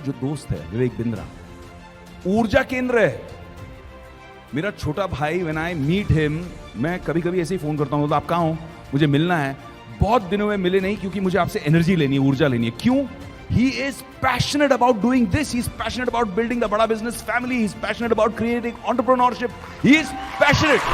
जो दोस्त है विवेक बिंद्रा, ऊर्जा केंद्र है। मेरा छोटा भाई, व्हेन आई मीट हिम, मैं कभी कभी ऐसे ही फोन करता हूँ, तो आप कहाँ हो, मुझे मिलना है। बहुत दिनों में मिले नहीं, क्योंकि मुझे आपसे एनर्जी लेनी है, ऊर्जा लेनी है। क्यों? He is passionate about doing this. He is passionate about building the bada business family. He is passionate about creating entrepreneurship. He is passionate.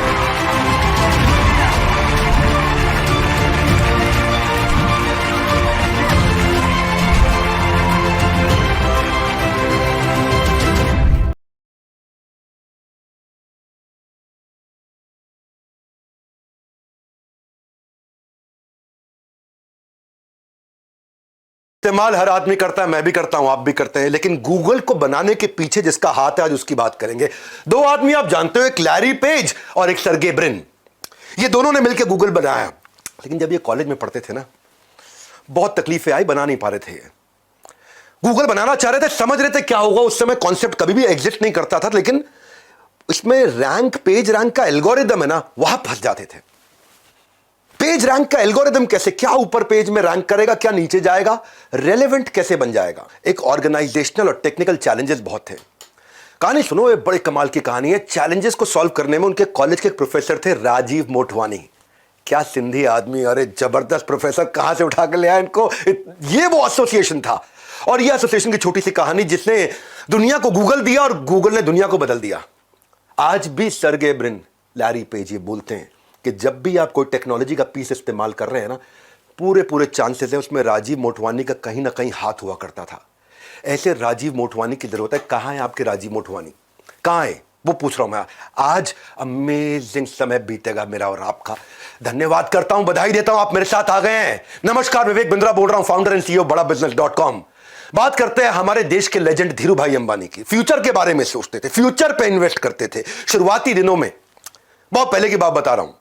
इस्तेमाल हर आदमी करता है, मैं भी करता हूं, आप भी करते हैं, लेकिन गूगल को बनाने के पीछे जिसका हाथ है आज उसकी बात करेंगे। दो आदमी आप जानते हो, एक लैरी पेज और एक सर्गे ब्रिन। ये दोनों ने मिलकर गूगल बनाया, लेकिन जब ये कॉलेज में पढ़ते थे ना, बहुत तकलीफें आई, बना नहीं पा रहे थे। गूगल बनाना चाह रहे थे, समझ रहे थे क्या होगा। उस समय कॉन्सेप्ट कभी भी एग्जिस्ट नहीं करता था, लेकिन इसमें रैंक, पेज रैंक का एल्गोरिदम है ना, वहां फंस जाते थे। पेज रैंक का एल्गोरिदम कैसे, क्या ऊपर पेज में रैंक करेगा, क्या नीचे जाएगा, रेलेवेंट कैसे बन जाएगा। एक ऑर्गेनाइजेशनल और टेक्निकल चैलेंजेस बहुत थे। कहानी सुनो, ये बड़े कमाल की कहानी है। चैलेंजेस को सॉल्व करने में उनके कॉलेज के एक प्रोफेसर थे, राजीव मोटवानी। क्या सिंधी आदमी, अरे जबरदस्त प्रोफेसर, कहां से उठा कर ले आया इनको। ये वो एसोसिएशन था, और ये एसोसिएशन की छोटी सी कहानी जिसने दुनिया को गूगल दिया और गूगल ने दुनिया को बदल दिया। आज भी सर्गे ब्रिन, लैरी पेज ये बोलते हैं कि जब भी आप कोई टेक्नोलॉजी का पीस इस्तेमाल कर रहे हैं ना, पूरे चांसेस है उसमें राजीव मोटवानी का कहीं ना कहीं हाथ हुआ करता था। ऐसे राजीव मोटवानी की जरूरत है। कहां है आपके राजीव मोटवानी, कहां है वो पूछ रहा हूं मैं। आज अमेजिंग समय बीतेगा मेरा और आपका। धन्यवाद करता हूं, बधाई देता हूं, आप मेरे साथ आ गए हैं। नमस्कार, विवेक बिंद्रा बोल रहा हूं, फाउंडर एंड सीईओ badabusiness.com। बात करते हैं हमारे देश के लेजेंड धीरू भाई अंबानी की। फ्यूचर के बारे में सोचते थे, फ्यूचर पे इन्वेस्ट करते थे शुरुआती दिनों में। बहुत पहले की बात बता रहा हूं,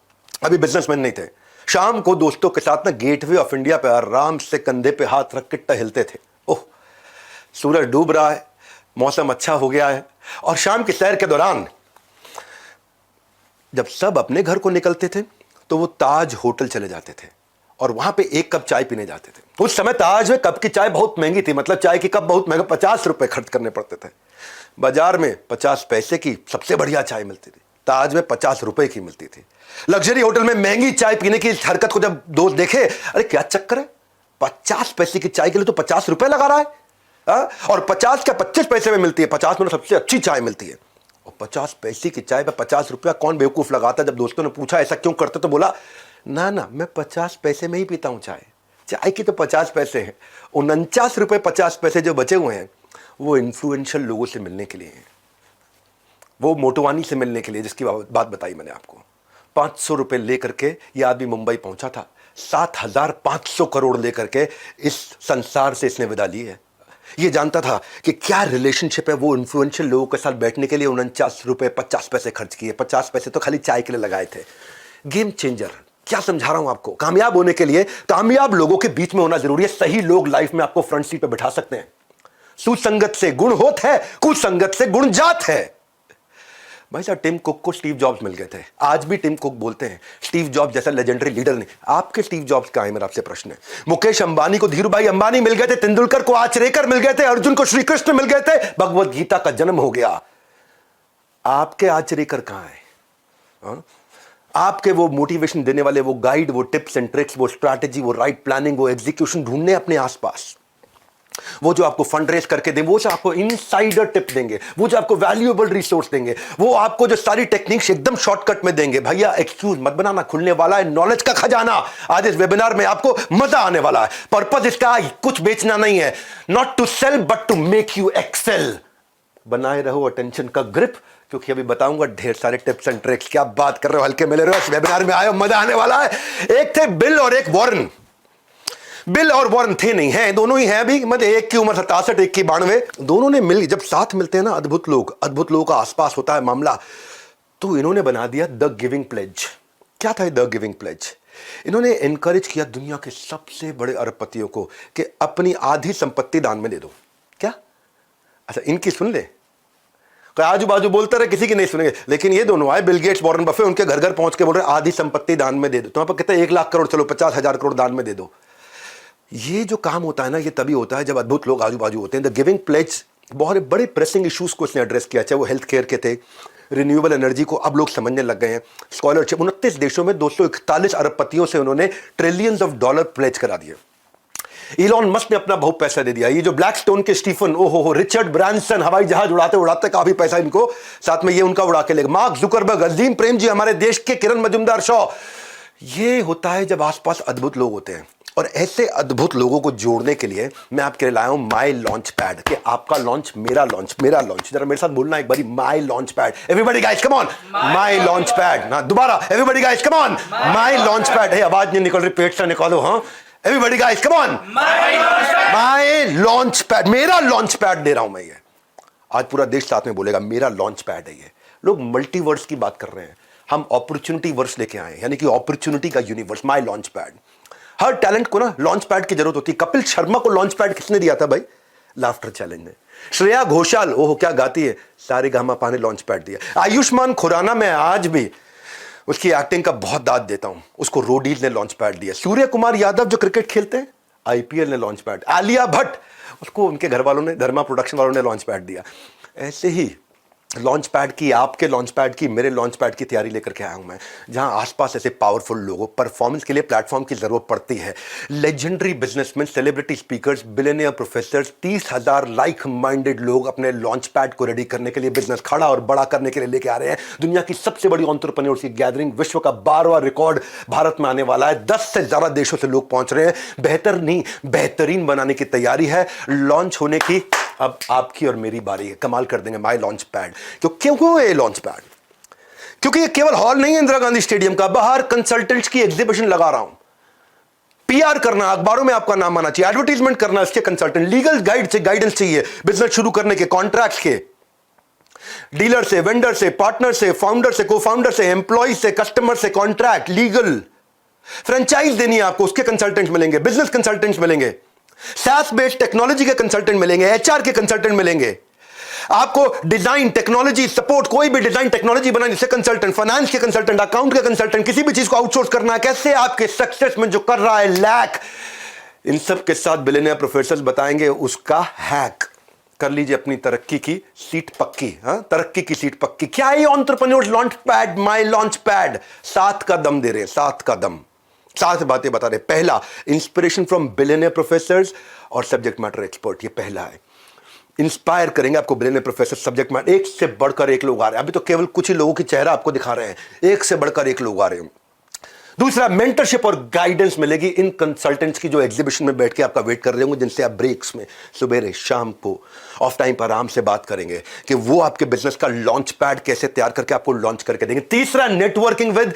अभी बिजनेसमैन नहीं थे। शाम को दोस्तों के साथ ना गेटवे ऑफ इंडिया पे आराम से कंधे पे हाथ रख के टहलते थे। ओह, सूरज डूब रहा है, मौसम अच्छा हो गया है, और शाम की सैर के दौरान जब सब अपने घर को निकलते थे तो वो ताज होटल चले जाते थे और वहां पे एक कप चाय पीने जाते थे। उस समय ताज में कप की चाय बहुत महंगी थी, मतलब चाय की कप बहुत महंगा, 50 रुपए खर्च करने पड़ते थे। बाजार में 50 पैसे की सबसे बढ़िया चाय मिलती थी, ताज में 50 रुपए की मिलती थी। लग्जरी होटल में महंगी चाय पीने की इस हरकत को जब दोस्त देखे, अरे क्या चक्कर है, 50 पैसे की चाय के लिए तो 50 रुपए लगा रहा है। और 50 क्या 25 पैसे में मिलती है, 50 में सबसे अच्छी चाय मिलती है। और 50 पैसे की चाय पे 50 रुपया कौन बेवकूफ लगाता। जब दोस्तों ने पूछा ऐसा क्यों करते, तो बोला ना मैं 50 पैसे में ही पीता हूं चाय, चाय की तो 50 पैसे हैं। 49 रुपए 50 पैसे जो बचे हुए हैं वो इन्फ्लुएंशियल लोगों से मिलने के लिए हैं, वो मोटवानी से मिलने के लिए, जिसकी बात बताई मैंने आपको। 500 रुपए लेकर के ये आदमी मुंबई पहुंचा था। 7,500 करोड़ लेकर के इस संसार से इसने विदा ली है। ये जानता था कि क्या रिलेशनशिप है। वो इन्फ्लुएंशियल लोगों के साथ बैठने के लिए 49 रुपए 50 पैसे खर्च किए। 50 पैसे तो खाली चाय के लिए लगाए थे। गेम चेंजर, क्या समझा रहा हूं आपको। कामयाब होने के लिए कामयाब लोगों के बीच में होना जरूरी है। सही लोग लाइफ में आपको फ्रंट सीट पे बिठा सकते हैं। सुसंगत से गुण होत है, कुसंगत से गुण जात है। भाई साहब, टिम कुक को स्टीव जॉब्स मिल गए थे। आज भी टिम कुक बोलते हैं स्टीव जॉब्स जैसा लेजेंडरी लीडर नहीं। आपके स्टीव जॉब्स कहां है, मेरा आपसे प्रश्न है। मुकेश अंबानी को धीरू भाई अंबानी मिल गए थे, तेंदुलकर को आचरेकर मिल गए थे, अर्जुन को श्री कृष्ण मिल गए थे, भगवत गीता का जन्म हो गया। आपके आचरेकर कहां है। आपके वो मोटिवेशन देने वाले, वो गाइड, वो टिप्स एंड ट्रिक्स, वो स्ट्रैटेजी, वो राइट प्लानिंग, वो एग्जीक्यूशन ढूंढने अपने आसपास। वो जो आपको फंड रेज करके देंगे, वो जो आपको इनसाइडर टिप देंगे, वो जो आपको वैल्यूएबल रिसोर्स देंगे, वो आपको जो सारी टेक्निक्स एकदम शॉर्टकट में देंगे। भैया एक्सक्यूज मत बनाना, खुलने वाला है नॉलेज का खजाना। आज इस वेबिनार में आपको मजा आने वाला है। पर्पस इसका कुछ बेचना नहीं है, not to sell but to make you excel. बनाए रहो अटेंशन का ग्रिप, क्योंकि अभी बताऊंगा ढेर सारे टिप्स एंड ट्रिक्स। क्या बात कर रहे हो, हल्के मिले रहे हो, इस वेबिनार में आए हो, मजा आने वाला है। एक थे बिल और एक वॉरेन। बिल और वॉरेन थे नहीं, हैं, दोनों ही हैं अभी। मतलब एक की उम्र 67, एक की 92। दोनों ने मिल, जब साथ मिलते हैं ना, अद्भुत लोगों का आसपास होता है मामला। तो इन्होंने बना दिया द गिविंग प्लेज। क्या था द गिविंग प्लेज? इन्होंने एनकरेज किया दुनिया के सबसे बड़े अरबपतियों को कि अपनी आधी संपत्ति दान में दे दो। क्या? अच्छा, इनकी सुन ले, आजू बाजू बोलते रहे, किसी की नहीं सुनेंगे। लेकिन ये दोनों आए, बिल गेट्स, वॉरेन बफे, उनके घर पहुंच के बोल रहे आधी संपत्ति दान में दे दो। तो आप कहते हैं 1 लाख करोड़, चलो 50,000 करोड़ दान में दे दो। ये जो काम होता है ना, ये तभी होता है जब अद्भुत लोग आजू बाजू होते हैं। द गिविंग प्लेज बहुत बड़े प्रेसिंग इश्यूज को इसने एड्रेस किया, चाहे वो हेल्थ केयर के थे, रिन्यूएबल एनर्जी को अब लोग समझने लग गए हैं, स्कॉलरशिप 29 देशों में 241 अरबपतियों से उन्होंने ट्रिलियंस ऑफ डॉलर प्लेज करा दिए। इलॉन मस्क ने अपना बहुत पैसा दे दिया। ये जो ब्लैकस्टोन के स्टीफन, ओहो, रिचर्ड ब्रांसन हवाई जहाज उड़ाते उड़ाते काफी पैसा इनको साथ में ये उनका उड़ा के लेगा। मार्क जुकरबर्ग, अजीम प्रेम जी हमारे देश के, किरण मजुमदार शॉ। ये होता है जब आसपास अद्भुत लोग होते हैं। और ऐसे अद्भुत लोगों को जोड़ने के लिए मैं आपके लिए लाया हूं माई लॉन्च पैड, कि आपका लॉन्च मेरा लॉन्च, मेरा लॉन्च। जरा मेरे साथ बोलना एक बारी, my launch pad. Everybody guys come on, my launch pad. ना दोबारा, everybody guys come on, my launch pad. है आवाज नहीं निकल रही, पेट से निकालो। हाँ, everybody guys come on, my launch pad, मेरा लॉन्च पैड दे रहा हूं मैं। ये आज पूरा देश साथ में बोलेगा मेरा लॉन्च पैड है। ये लोग मल्टीवर्स की बात कर रहे हैं, हम अपॉर्चुनिटी वर्स लेके आए, यानी कि अपॉर्चुनिटी का यूनिवर्स, माई लॉन्च पैड। हर टैलेंट को ना लॉन्च पैड की जरूरत होती है। कपिल शर्मा को लॉन्च पैड किसने दिया था भाई? लाफ्टर चैलेंज ने। श्रेया घोषाल, ओहो क्या गाती है, सारेगामापा ने लॉन्च पैड दिया। आयुष्मान खुराना, मैं आज भी उसकी एक्टिंग का बहुत दाद देता हूं, उसको रोडीज ने लॉन्च पैड दिया। सूर्य कुमार यादव जो क्रिकेट खेलते हैं, आईपीएल ने लॉन्च पैड। आलिया भट्ट, उसको उनके घर वालों ने, धर्मा प्रोडक्शन वालों ने लॉन्च पैड दिया। ऐसे ही लॉन्च पैड की, आपके लॉन्च पैड की, मेरे लॉन्च पैड की तैयारी लेकर के आया हूं मैं, जहां आसपास ऐसे पावरफुल लोगों, परफॉर्मेंस के लिए प्लेटफॉर्म की जरूरत पड़ती है। Legendary businessman, celebrity speakers, billionaire professors, 30,000 like minded लोग अपने लॉन्च पैड को रेडी करने के लिए, बिजनेस खड़ा और बड़ा करने के लिए लेके आ रहे हैं। दुनिया की सबसे बड़ी एंटरप्रेन्योर्स की गैदरिंग, विश्व का 12वां रिकॉर्ड भारत में आने वाला है। 10 से ज्यादा देशों से लोग पहुंच रहे हैं। बेहतर नहीं, बेहतरीन बनाने की तैयारी है। लॉन्च होने की अब आपकी और मेरी बारी है। कमाल कर देंगे माई लॉन्च पैड। क्यों है ये लॉन्च पैड? क्योंकि ये केवल हॉल नहीं है इंदिरा गांधी स्टेडियम का, बाहर कंसल्टेंट्स की एग्जीबिशन लगा रहा हूं। पीआर करना, अखबारों में आपका नाम आना चाहिए, एडवर्टीजमेंट करना, इसके कंसल्टेंट, लीगल गाइड से गाइडेंस चाहिए, बिजनेस शुरू करने के, कॉन्ट्रैक्ट के, डीलर से, वेंडर से, पार्टनर से, फाउंडर से, को फाउंडर से, एम्प्लॉय से, कस्टमर से, कॉन्ट्रैक्ट, लीगल, फ्रेंचाइज देनी है आपको, उसके कंसल्टेंट्स मिलेंगे, बिजनेस कंसल्टेंट्स मिलेंगे, SaaS बेस्ड टेक्नोलॉजी के कंसल्टेंट मिलेंगे, HR के कंसल्टेंट मिलेंगे, आपको डिजाइन, टेक्नोलॉजी सपोर्ट, कोई भी डिजाइन टेक्नोलॉजी बनाने से कंसल्टेंट, फाइनेंस के कंसल्टेंट, अकाउंट के कंसल्टेंट, किसी भी चीज को आउटसोर्स करना है, कैसे आपके सक्सेस में जो कर रहा है लैक, इन सब के साथ बिलियनियर प्रोफेसर्स बताएंगे उसका हैक। कर लीजिए अपनी तरक्की की सीट पक्की। हाँ, तरक्की की सीट पक्की। क्या है एंटरप्रेन्योर्स लॉन्च पैड, माई लॉन्च पैड? 7 का दम दे रहे हैं, 7 का दम, 7 बातें बता रहे। पहला, इंस्पिरेशन फ्रॉम बिलियनियर प्रोफेसर्स और सब्जेक्ट मैटर एक्सपर्ट। ये पहला है, इंस्पायर करेंगे आपको बिलियनियर प्रोफेसर, सब्जेक्ट मैटर, एक से बढ़कर एक लोग आ रहे हैं। अभी तो केवल कुछ ही लोगों की चेहरा आपको दिखा रहे हैं, एक से बढ़कर एक लोग आ रहे हैं। दूसरा, मेंटरशिप और गाइडेंस मिलेगी इन कंसल्टेंट्स की जो एग्जीबिशन में बैठ के आपका वेट कर रहे होंगे, जिनसे आप ब्रेक्स में, सुबह शाम को, ऑफ टाइम पर आराम से बात करेंगे कि वो आपके बिजनेस का लॉन्च पैड कैसे तैयार करके आपको लॉन्च करके देंगे। तीसरा, networking with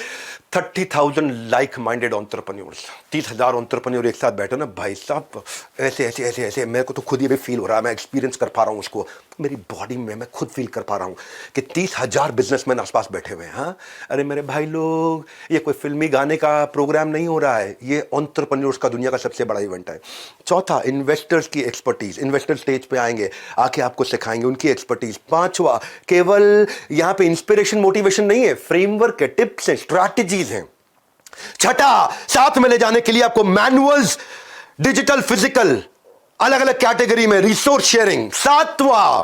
30,000 like minded entrepreneurs. 30,000 entrepreneur एक साथ बैठे ना भाई साहब, ऐसे ऐसे ऐसे ऐसे, मेरे को तो खुद ये भी फील हो रहा है, मैं एक्सपीरियंस कर पा रहा हूं उसको, मेरी बॉडी में मैं खुद फील कर पा रहा हूं कि 30,000 बिजनेसमैन आसपास बैठे हुए हैं। हाँ, अरे मेरे भाई लोग, ये कोई फिल्मी गाने का प्रोग्राम नहीं हो रहा है, ये एंटरप्रेन्योर्स का दुनिया का सबसे बड़ा इवेंट है। चौथा, इन्वेस्टर्स की एक्सपर्टीज, इन्वेस्टर स्टेज पे आएंगे, आके आपको सिखाएंगे उनकी एक्सपर्टीज। पांचवा, केवल यहां पे इंस्पिरेशन मोटिवेशन नहीं है, फ्रेमवर्क है, टिप्स है, स्ट्रैटेजीज हैं। छठा, साथ में ले जाने के लिए आपको मैनुअल्स, डिजिटल, फिजिकल, अलग अलग कैटेगरी में रिसोर्स शेयरिंग। सातवां,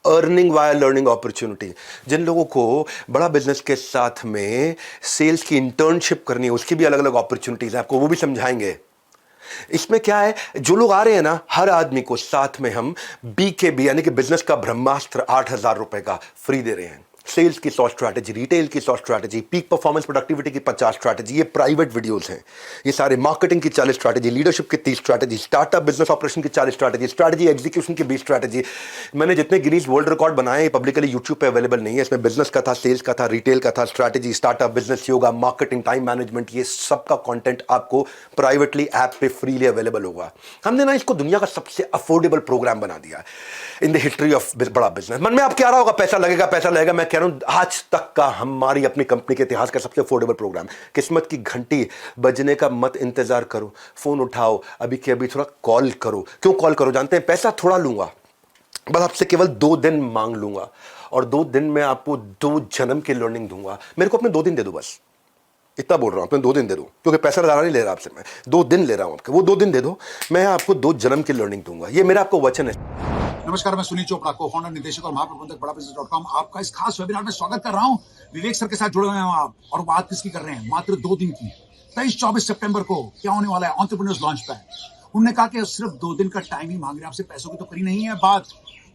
अर्निंग वाया लर्निंग अपॉर्चुनिटी। जिन लोगों को बड़ा बिजनेस के साथ में सेल्स की इंटर्नशिप करनी है, उसकी भी अलग अलग अपॉर्चुनिटीज है, आपको वो भी समझाएंगे। इसमें क्या है, जो लोग आ रहे हैं ना, हर आदमी को साथ में हम BKB यानी कि बिजनेस का ब्रह्मास्त्र 8,000 रुपए का फ्री दे रहे हैं। सेल्स की 100 स्ट्रैटेजी, रिटेल की 100 स्ट्रैटेजी, पीक परफॉर्मेंस प्रोडक्टिविटी की 50 स्ट्रैटेजी, ये प्राइवेट वीडियोस हैं। ये सारे मार्केटिंग की 40 स्ट्रैटेजी, लीडरशिप की 30 स्ट्रैटेजी, स्टार्टअप बिजनेस ऑपरेशन की 40 स्ट्रैटेजी, स्ट्रैटेजी एग्जीक्यूशन की 20 स्ट्रैटेजी। मैंने जितने गिनीज वर्ल्ड रिकॉर्ड बनाए पब्लिकली यूट्यूब पे अवेलेबल नहीं है। इसमें बिजनेस का था, सेल्स का था, रिटेल का था, strategy, startup, business, yoga, marketing, time management, ये सबका कंटेंट आपको प्राइवेटली ऐप पे फ्रीली अवेलेबल होगा। हमने ना इसको दुनिया का सबसे अफोर्डेबल प्रोग्राम बना दिया इन द हिस्ट्री ऑफ बड़ा बिजनेस। मन में आप क्या रहा होगा, पैसा लगेगा पैसा लगेगा, मैं कह रहा हूं आज तक का हमारी अपनी कंपनी के इतिहास का सबसे अफोर्डेबल प्रोग्राम। किस्मत की घंटी बजने का मत इंतजार करो, फोन उठाओ, अभी के अभी थोड़ा कॉल करो। क्यों कॉल करो जानते हैं? पैसा थोड़ा लूंगा, बस आपसे केवल 2 दिन मांग लूंगा, और 2 दिन में आपको 2 जन्म की लर्निंग दूंगा। मेरे को अपने 2 दिन दे दो बस, इतना बोल रहा हूँ, तुम्हें 2 दिन दे दो, क्योंकि पैसा ज़्यादा नहीं ले रहा आपसे मैं, 2 दिन ले रहा हूँ आपके, वो 2 दिन दे दो, मैं आपको 2 जन्म की लर्निंग दूंगा, ये मेरा आपको वचन है। नमस्कार, मैं सुनील चोपड़ा, को फाउंडर, निदेशक और महाप्रबंधक बड़ा बिजनेस.com आपका इस खास वेबिनार में स्वागत कर रहा हूं। विवेक सर के साथ जुड़े हुए हैं आप, और बात किसकी कर रहे हैं? मात्र 2 दिन की, 23-24 सितंबर को क्या होने वाला है? Entrepreneurs launch pad. उन्होंने कहा कि सिर्फ 2 दिन का टाइम ही मांग रहे हैं आपसे, पैसों की तो करी नहीं है बात।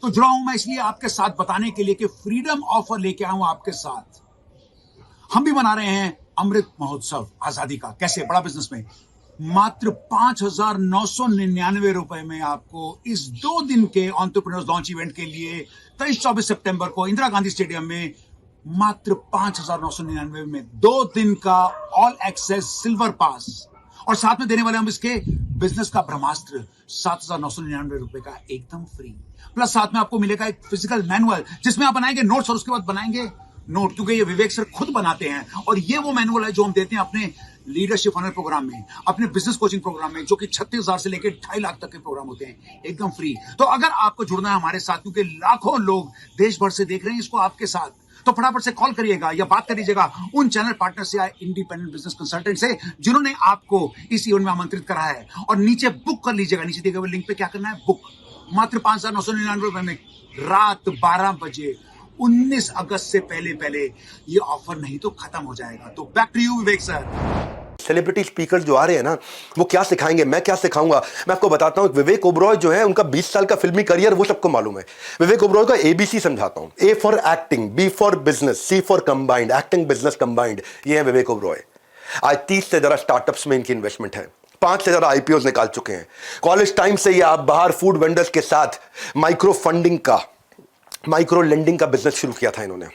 तो जुड़ा हूं मैं इसलिए आपके साथ बताने के लिए कि फ्रीडम ऑफर लेके आया हूं आपके साथ। हम भी मना रहे हैं अमृत महोत्सव आजादी का। कैसे? बड़ा बिजनेस में मात्र 5,999 रुपए में आपको इस 2 दिन के एंटरप्रेन्योर्स लॉन्च इवेंट के लिए 23-24 सितंबर को इंदिरा गांधी स्टेडियम में मात्र 5,999 में 2 दिन का ऑल एक्सेस सिल्वर पास, और साथ में देने वाले हम इसके बिजनेस का ब्रह्मास्त्र 7,999 रुपए का एकदम फ्री। प्लस साथ में आपको मिलेगा एक फिजिकल मैनुअल जिसमें आप बनाएंगे नोट्स, और उसके बाद बनाएंगे नोट, क्योंकि ये विवेक सर खुद बनाते हैं। और ये वो मैनुअल है जो हम देते हैं अपने लीडरशिप फनल प्रोग्राम में, अपने बिजनेस कोचिंग प्रोग्राम में, जो कि 36,000 से लेकर 2.5 लाख तक के प्रोग्राम होते हैं, एकदम फ्री। तो अगर आपको जुड़ना है हमारे साथ, क्योंकि लाखों लोग देश भर से देख रहे हैं इसको आपके साथ, तो फटाफट से कॉल करिएगा या बात कर लीजिएगा उन चैनल पार्टनर से या इंडिपेंडेंट बिजनेस कंसल्टेंट से जिन्होंने आपको इस इवेंट में आमंत्रित करा है, और नीचे बुक कर लीजिएगा। नीचे दिए गए लिंक पे क्या करना है? बुक। मात्र 5,999 रुपए में रात 12 बजे 19 अगस्त से पहले ये ऑफर नहीं तो खत्म हो जाएगा। तो back to you Vivek sir. Celebrity speaker जो आ रहे हैं ना, वो क्या सिखाएंगे, मैं क्या सिखाऊंगा, मैं आपको बताता हूं। विवेक ओबरॉय जो है, उनका 20 साल का फिल्मी करियर वो सबको मालूम है। विवेक ओबरॉय का ABC समझाता हूं। A for acting, B for business, C for combined, acting business combined, ये है विवेक ओबरॉय। आज 30 से ज्यादा स्टार्टअप्स में इनकी इन्वेस्टमेंट है, 5 से ज्यादा IPOs निकाल चुके हैं। कॉलेज टाइम से ये आप बाहर फूड वेंडर्स के साथ माइक्रो फंडिंग का, माइक्रो लेंडिंग का बिजनेस शुरू किया था इन्होंने।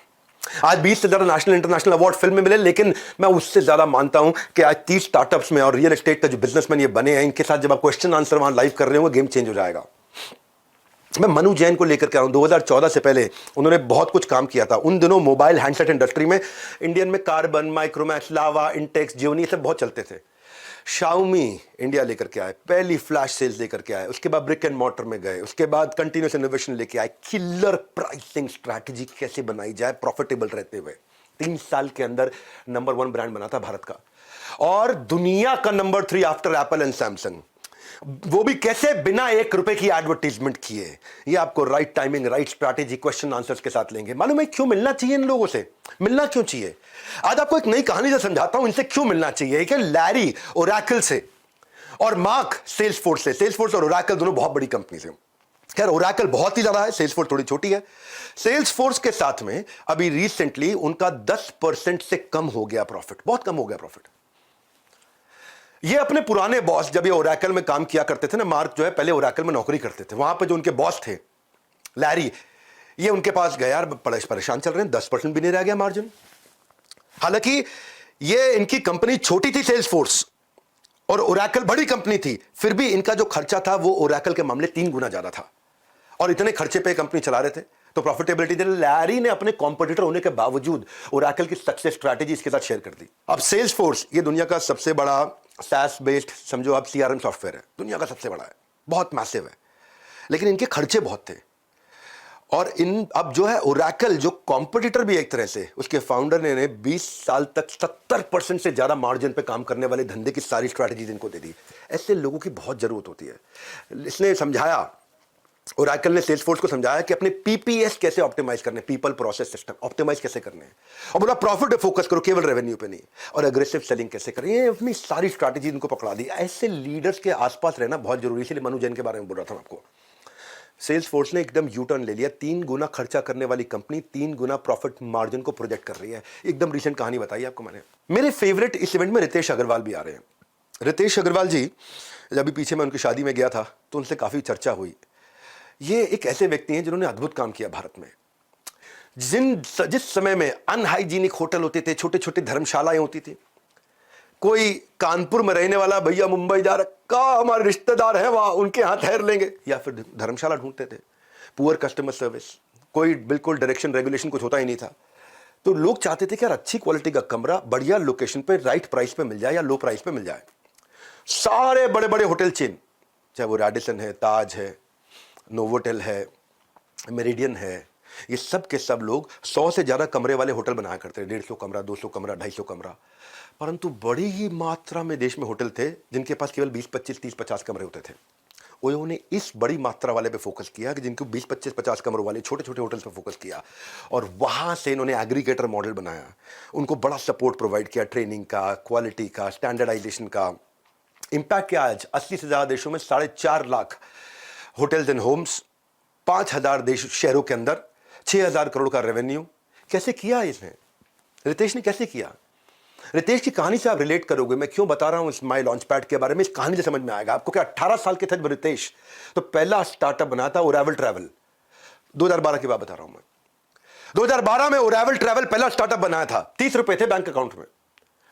आज 20 से ज्यादा नेशनल इंटरनेशनल अवार्ड फिल्म में मिले, लेकिन मैं उससे ज्यादा मानता हूं कि आज 30 स्टार्टअप्स में और रियल एस्टेट का जो बिजनेसमैन ये बने हैं, इनके साथ जब आप क्वेश्चन आंसर वहां लाइव कर रहे होंगे, गेम चेंज हो जाएगा। मैं मनु जैन को लेकर के आऊं। 2014 से पहले उन्होंने बहुत कुछ काम किया था। उन दिनों मोबाइल हैंडसेट इंडस्ट्री में इंडियन में कार्बन, माइक्रोमैक्स, लावा, इंटेक्स, जियोनी सब बहुत चलते थे। शाओमी इंडिया लेकर के आए, पहली फ्लैश सेल्स लेकर के आए, उसके बाद ब्रिक एंड मॉर्टर में गए, उसके बाद कंटिन्यूस इनोवेशन लेके आए, किलर प्राइसिंग स्ट्रैटेजी कैसे बनाई जाए प्रॉफिटेबल रहते हुए। 3 साल के अंदर नंबर 1 ब्रांड बना था भारत का, और दुनिया का number 3 after Apple and Samsung. वो भी कैसे? बिना 1 रुपए की एडवर्टीजमेंट किए। ये आपको right timing, right strategy, question answers के साथ लेंगे। मालूम है क्यों मिलना चाहिए इन लोगों से? मिलना क्यों चाहिए? आज आपको एक नई कहानी से समझाता हूं इनसे क्यों मिलना चाहिए। कि लैरी ओरेकल से और मार्क सेल्सफोर्स से। सेल्सफोर्स और ओरेकल दोनों बहुत बड़ी कंपनी से। खैर, ओरेकल बहुत ही ज्यादा है, सेल्सफोर्स थोड़ी छोटी है। सेल्सफोर्स के साथ में अभी रिसेंटली उनका 10% से कम हो गया प्रॉफिट, बहुत कम हो गया प्रॉफिट। ये अपने पुराने बॉस, जब ये ओरेकल में काम किया करते थे ना, मार्क जो है पहले ओरेकल में नौकरी करते थे, वहां पे जो उनके बॉस थे लैरी, ये उनके पास गया, यार परेशान चल रहे हैं, 10% भी नहीं रह गया मार्जिन। हालांकि ये इनकी कंपनी छोटी थी सेल्सफोर्स, और ओरेकल बड़ी कंपनी थी, फिर भी इनका जो खर्चा था वो ओरेकल के मामले 3 गुना ज्यादा था, और इतने खर्चे पे कंपनी चला रहे थे, तो प्रॉफिटेबिलिटी दे। लैरी ने अपने कॉम्पिटिटर होने के बावजूद ओरेकल की सक्सेस स्ट्रैटेजी इसके साथ शेयर कर दी। अब सेल्सफोर्स ये दुनिया का सबसे बड़ा SaaS बेस्ड, समझो आप, CRM सॉफ्टवेयर है, दुनिया का सबसे बड़ा है, बहुत मैसिव है, लेकिन इनके खर्चे बहुत थे। और इन अब जो है ओरेकल, जो कॉम्पिटिटर भी एक तरह से, उसके फाउंडर ने 20 साल तक 70% से ज्यादा मार्जिन पे काम करने वाले धंधे की सारी स्ट्रैटेजीज इनको दे दी। ऐसे लोगों की बहुत जरूरत होती है। इसने समझाया, ओरेकल ने सेल्सफोर्स को समझाया कि अपने PPS कैसे ऑप्टिमाइज करने, पीपल प्रोसेस सिस्टम ऑप्टिमाइज कैसे करने हैं, और बोला प्रॉफिट पे फोकस करो, केवल रेवेन्यू पे नहीं, और एग्रेसिव सेलिंग कैसे करें। ये अपनी सारी स्ट्रैटेजी इनको पकड़ा दी। ऐसे लीडर्स के आसपास रहना बहुत जरूरी है, इसलिए मनु जैन के बारे में बोल रहा था मैं आपको। सेल्सफोर्स ने एकदम यू टर्न ले लिया। 3 गुना खर्चा करने वाली कंपनी 3 गुना प्रॉफिट मार्जिन को प्रोजेक्ट कर रही है। एकदम रिसेंट कहानी बताई आपको मैंने। मेरे फेवरेट इस इवेंट में रितेश अग्रवाल भी आ रहे हैं। रितेश अग्रवाल जी, जब अभी पीछे मैं उनकी शादी में गया था तो उनसे काफी चर्चा हुई। ये एक ऐसे व्यक्ति हैं जिन्होंने अद्भुत काम किया भारत में। जिस समय में अनहाइजीनिक होटल होते थे, छोटे छोटे धर्मशालाएं होती थी, कोई कानपुर में रहने वाला भैया मुंबई जा रखा, हमारे रिश्तेदार है वहां, उनके हाथ ठहर लेंगे, या फिर धर्मशाला ढूंढते थे। पुअर कस्टमर सर्विस, कोई बिल्कुल डायरेक्शन रेगुलेशन कुछ होता ही नहीं था। तो लोग चाहते थे कि यार अच्छी क्वालिटी का कमरा बढ़िया लोकेशन पे राइट प्राइस पे मिल जाए या लो प्राइस पे मिल जाए। सारे बड़े बड़े होटल चेन, चाहे वो रेडिसन है, ताज है, नोवोटेल है, मेरिडियन है, ये सब के सब लोग 100 से ज्यादा कमरे वाले होटल बनाया करते हैं। 150 कमरा, 200 कमरा, 250 कमरा। परंतु बड़ी ही मात्रा में देश में होटल थे जिनके पास केवल 20, 25, 30, 50 कमरे होते थे। ओयो ने इस बड़ी मात्रा वाले पे फोकस किया कि जिनको 20, 25, 50 कमरों वाले छोटे छोटे होटल्स पे फोकस किया, और वहां से इन्होंने एग्रीगेटर मॉडल बनाया। उनको बड़ा सपोर्ट प्रोवाइड किया, ट्रेनिंग का, क्वालिटी का, स्टैंडर्डाइजेशन का। इंपैक्ट क्या, आज 80 से ज्यादा देशों में 4.5 लाख होटल्स एंड होम्स, 5,000 देश शहरों के अंदर, 6,000 करोड़ का रेवेन्यू। कैसे किया इसने? रितेश ने कैसे किया? रितेश की कहानी से आप रिलेट करोगे। मैं क्यों बता रहा हूं इस माई लॉन्च पैड के बारे में, इस कहानी से समझ में आएगा आपको। क्या 18 साल के थे जब रितेश, तो पहला स्टार्टअप बना था ओरावल ट्रैवल। 2012 की बात बता रहा हूं मैं। 2012 में ओरावल ट्रैवल पहला स्टार्टअप बनाया था। 30 रुपए थे बैंक अकाउंट में,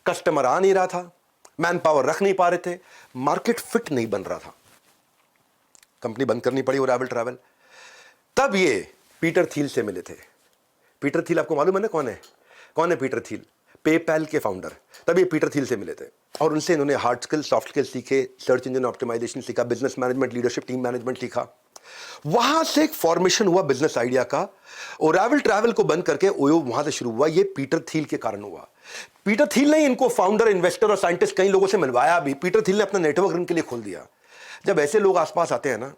कस्टमर आ नहीं रहा था, मैन पावर रख नहीं पा रहे थे, मार्केट फिट नहीं बन रहा था, कंपनी बंद करनी पड़ी ओरावल ट्रैवल। तब ये पीटर थिल से मिले थे। पीटर थिल आपको मालूम है ना कौन है? कौन है पीटर थिल? पेपैल के फाउंडर। तब ये पीटर थिल से मिले थे और उनसे इन्होंने हार्ड स्किल, सॉफ्ट स्किल सीखे, सर्च इंजन ऑप्टिमाइजेशन सीखा, business management, leadership, team management सीखा। वहां से एक फॉर्मेशन हुआ बिजनेस आइडिया का। ओरावल ट्रैवल को बंद करके ओयो वहां से शुरू हुआ। ये पीटर थिल के कारण हुआ। पीटर थिल ने इनको फाउंडर, इन्वेस्टर और साइंटिस्ट कई लोगों से मिलवाया भी। पीटर थिल ने अपना नेटवर्क इनके लिए खोल दिया। जब ऐसे लोग आसपास आते हैं ना,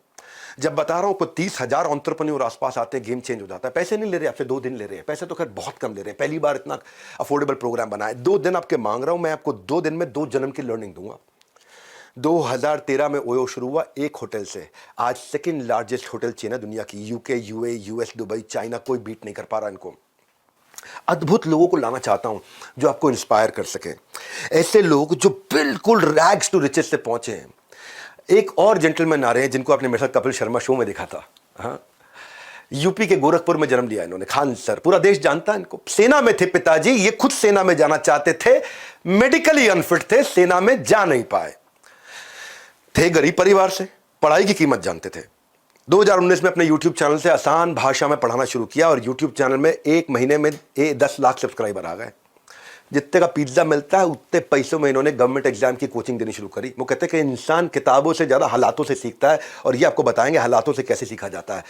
जब बता रहा हूं को 30,000 एंटरप्रेन्योर आसपास आते हैं, गेम चेंज हो जाता है। पैसे नहीं ले रहे आपसे, 2 दिन ले रहे हैं। पैसे तो खैर बहुत कम ले रहे हैं, पहली बार इतना अफोर्डेबल प्रोग्राम बना है। 2 दिन आपके मांग रहा हूं मैं, आपको 2 दिन में 2 जन्म की लर्निंग दूंगा। 2013 में ओयो शुरू हुआ एक होटल से। आज सेकंड लार्जेस्ट होटल चेन है दुनिया की। UK, UAE, US, Dubai, China, कोई बीट नहीं कर पा रहा इनको। अद्भुत लोगों को लाना चाहता हूं जो आपको इंस्पायर कर सके। ऐसे लोग जो बिल्कुल रैग्स टू रिचेस से पहुंचे हैं। एक और जेंटलमैन आ रहे हैं जिनको आपने मेरे साथ कपिल शर्मा शो में देखा था। हाँ, यूपी के गोरखपुर में जन्म लिया इन्होंने, खान सर। पूरा देश जानता है इनको। सेना में थे पिताजी, ये खुद सेना में जाना चाहते थे, मेडिकली अनफिट थे, सेना में जा नहीं पाए। थे गरीब परिवार से, पढ़ाई की कीमत जानते थे। 2019 में अपने YouTube चैनल से आसान भाषा में पढ़ाना शुरू किया और YouTube चैनल में 1 महीने में 10 लाख सब्सक्राइबर आ गए। जितने का पिज्जा मिलता है उतने पैसों में इन्होंने गवर्नमेंट एग्जाम की कोचिंग देनी शुरू करी। वो कहते हैं कि इंसान किताबों से ज़्यादा हालातों से सीखता है, और ये आपको बताएंगे हालातों से कैसे सीखा जाता है।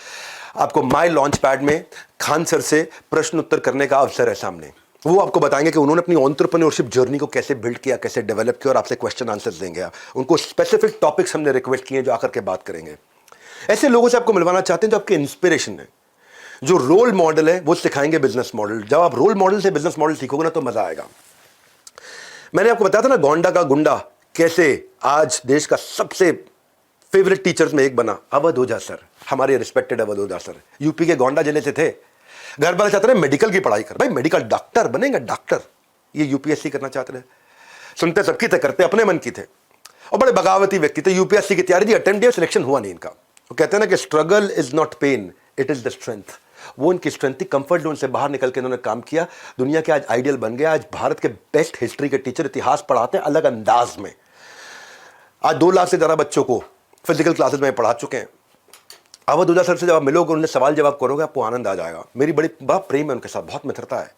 आपको माई लॉन्च पैड में खान सर से प्रश्न उत्तर करने का अवसर है सामने। वो आपको बताएंगे कि उन्होंने अपनी एंटरप्रेन्योरशिप जर्नी को कैसे बिल्ड किया, कैसे डेवलप किया, और आपसे क्वेश्चन आंसर्स देंगे। उनको स्पेसिफिक टॉपिक्स हमने रिक्वेस्ट किए जो आकर के बात करेंगे। ऐसे लोगों से आपको मिलवाना चाहते हैं जो आपके इंस्पिरेशन है, जो रोल मॉडल है। वो सिखाएंगे बिजनेस मॉडल। जब आप रोल मॉडल से बिजनेस मॉडल सीखोगे ना तो मजा आएगा। मैंने आपको बताया था ना गोंडा का गुंडा कैसे आज देश का सबसे फेवरेट टीचर्स में एक बना। अवध ओझा सर, हमारे रिस्पेक्टेड अवध ओझा सर, यूपी के गोंडा जिले से थे। घर वाले चाहते रहे मेडिकल की पढ़ाई कर, भाई मेडिकल डॉक्टर बनेगा, डॉक्टर। ये यूपीएससी करना चाहते रहे। सुनते सबकी थे, करते अपने मन की थे, और बड़े बगावती व्यक्ति थे। यूपीएससी की तैयारी दी, अटेम्प्ट दिया, सिलेक्शन हुआ नहीं इनका। वो कहते हैं ना कि struggle is not pain, it is the strength. वो उनकी स्ट्रेंथ थी। कंफर्ट जोन से बाहर निकल के इन्होंने काम किया। दुनिया के आज आइडियल बन गया। आज भारत के बेस्ट हिस्ट्री के टीचर इतिहास पढ़ाते हैं अलग अंदाज में। आज 2 लाख से ज़्यादा बच्चों को फिजिकल क्लासेस में पढ़ा चुके हैं। अवध ओझा सर से जब आप मिलोगे, उनसे सवाल जवाब करोगे, आपको आनंद आ जाएगा। मेरी बड़ा प्रेम है उनके साथ, बहुत मित्रता है।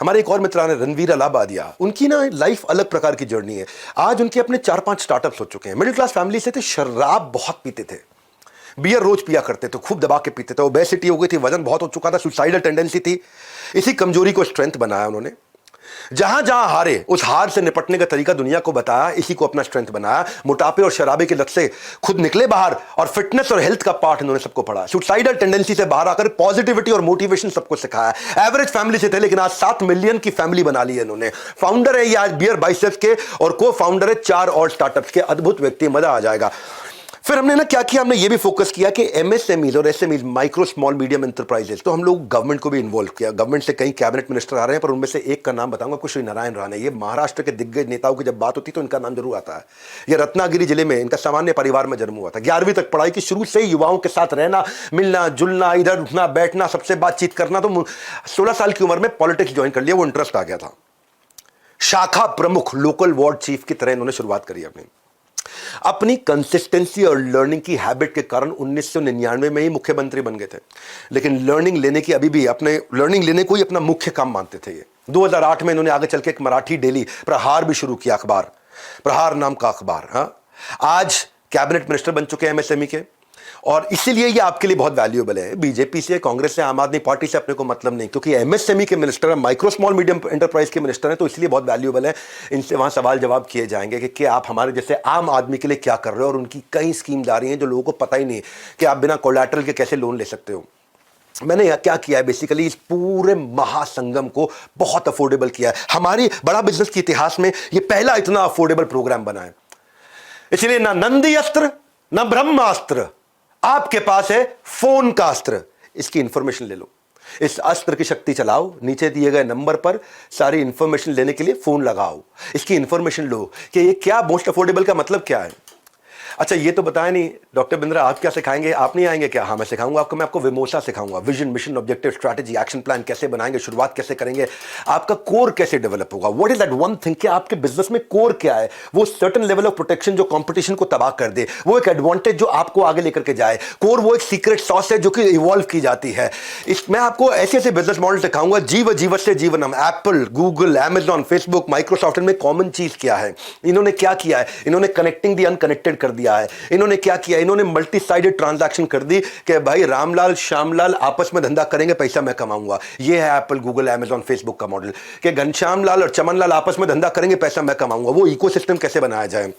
हमारे एक और मित्र हैं रणवीर अलाहाबादिया। उनकी ना लाइफ अलग प्रकार की जर्नी है। आज उनके अपने 4-5 स्टार्टअप्स हो चुके हैं। मिडिल क्लास फैमिली से थे, शराब बहुत पीते थे, बियर रोज पिया करते थे, खूब दबा के पीते थे। ओबेसिटी हो गई थी, वजन बहुत हो चुका था, सुसाइडल टेंडेंसी थी। इसी कमजोरी को स्ट्रेंथ बनाया उन्होंने। जहां जहां हारे, उस हार से निपटने का तरीका दुनिया को बताया, इसी को अपना स्ट्रेंथ बनाया। मोटापे और शराबे की लत से खुद निकले बाहर, और फिटनेस और हेल्थ का पार्ट इन्होंने सबको पढ़ा। सुसाइडल टेंडेंसी से बाहर आकर पॉजिटिविटी और मोटिवेशन सबको सिखाया। एवरेज फैमिली से थे, लेकिन आज 7 मिलियन की फैमिली बना ली है इन्होंने। फाउंडर है ये आज बियर बाइसेप्स के, और को फाउंडर है 4 और स्टार्टअप्स के। अद्भुत व्यक्ति, मजा आ जाएगा। फिर हमने ना क्या किया, हमने ये भी फोकस किया कि एमएसएमईज और SMEs, micro small medium enterprises, तो हम लोग गवर्नमेंट को भी इन्वॉल्व किया। गवर्नमेंट से कई कैबिनेट मिनिस्टर आ रहे हैं, पर उनमें से एक का नाम बताऊंगा, कुछ श्री नारायण राणे। ये महाराष्ट्र के दिग्गज नेताओं की जब बात होती तो इनका नाम जरूर आता है। ये रत्नागिरी जिले में इनका सामान्य परिवार में जन्म हुआ था। 11वीं तक पढ़ाई की, शुरू से युवाओं के साथ रहना, मिलना जुलना, इधर उठना बैठना, सबसे बातचीत करना। तो 16 साल की उम्र में पॉलिटिक्स ज्वाइन कर लिया, वो इंटरेस्ट आ गया था। शाखा प्रमुख, लोकल वार्ड चीफ की तरह इन्होंने शुरुआत करी अपनी कंसिस्टेंसी और लर्निंग की हैबिट के कारण 1999 में ही मुख्यमंत्री बन गए थे। लेकिन लर्निंग लेने की अभी भी अपने लर्निंग लेने को ही अपना मुख्य काम मानते थे। ये 2008 में इन्होंने आगे चल के एक मराठी डेली प्रहार भी शुरू किया, अखबार प्रहार नाम का अखबार। हाँ, आज कैबिनेट मिनिस्टर बन चुके हैं एमएसएमई के। और इसीलिए ये आपके लिए बहुत वैल्यूएबल है। बीजेपी से, कांग्रेस से, आम आदमी पार्टी से अपने को मतलब नहीं, क्योंकि एमएसएमई के मिनिस्टर है, माइक्रो स्मॉल मीडियम एंटरप्राइज के मिनिस्टर हैं, तो इसलिए बहुत वैल्यूएबल है। इनसे वहां सवाल जवाब किए जाएंगे कि आप हमारे जैसे आम आदमी के लिए क्या कर रहे हो, और उनकी कई स्कीमदारी हैं जो लोगों को पता ही नहीं कि आप बिना कोलैटरल के कैसे लोन ले सकते हो। मैंने क्या किया है, बेसिकली इस पूरे महासंगम को बहुत अफोर्डेबल किया है। हमारी बड़ा बिजनेस के इतिहास में ये पहला इतना अफोर्डेबल प्रोग्राम बना है। इसलिए ना नंदी अस्त्र ना ब्रह्मास्त्र, आपके पास है फोन का अस्त्र। इसकी इंफॉर्मेशन ले लो, इस अस्त्र की शक्ति चलाओ, नीचे दिए गए नंबर पर सारी इंफॉर्मेशन लेने के लिए फोन लगाओ, इसकी इंफॉर्मेशन लो कि ये क्या मोस्ट अफोर्डेबल का मतलब क्या है। अच्छा, ये तो बताया नहीं डॉक्टर बिंद्रा, आप क्या सिखाएंगे? आप नहीं आएंगे क्या? हाँ, मैं सिखाऊंगा आपको। मैं आपको विमोसा सिखाऊंगा, vision, mission, objective, strategy, action plan कैसे बनाएंगे, शुरुआत कैसे करेंगे, आपका कोर कैसे डेवलप होगा। What is that one thing कि आपके बिजनेस में कोर क्या है, वो सर्टेन लेवल ऑफ प्रोटेक्शन जो कंपटीशन को तबाह कर दे, वो एक एडवांटेज जो आपको आगे लेकर के जाए। कोर वो एक सीक्रेट सॉस है जो कि इवॉल्व की जाती है। मैं आपको ऐसे ऐसे बिजनेस मॉडल सिखाऊंगा, जीव से जीवनम। Apple, Google, Amazon, Facebook, Microsoft में कॉमन चीज क्या है, इन्होंने क्या किया है? इन्होंने कनेक्टिंग दी अनकनेक्टेड कर दिया है। इन्होंने क्या किया? इन्होंने मल्टी साइडेड ट्रांजैक्शन कर दी कि भाई रामलाल श्यामलाल आपस में धंधा करेंगे, पैसा मैं कमाऊंगा। ये है एप्पल, गूगल, अमेजॉन, फेसबुक का मॉडल कि घनश्याम लाल और चमन लाल आपस में धंधा करेंगे, पैसा मैं कमाऊंगा। वो इकोसिस्टम कैसे बनाया जाए।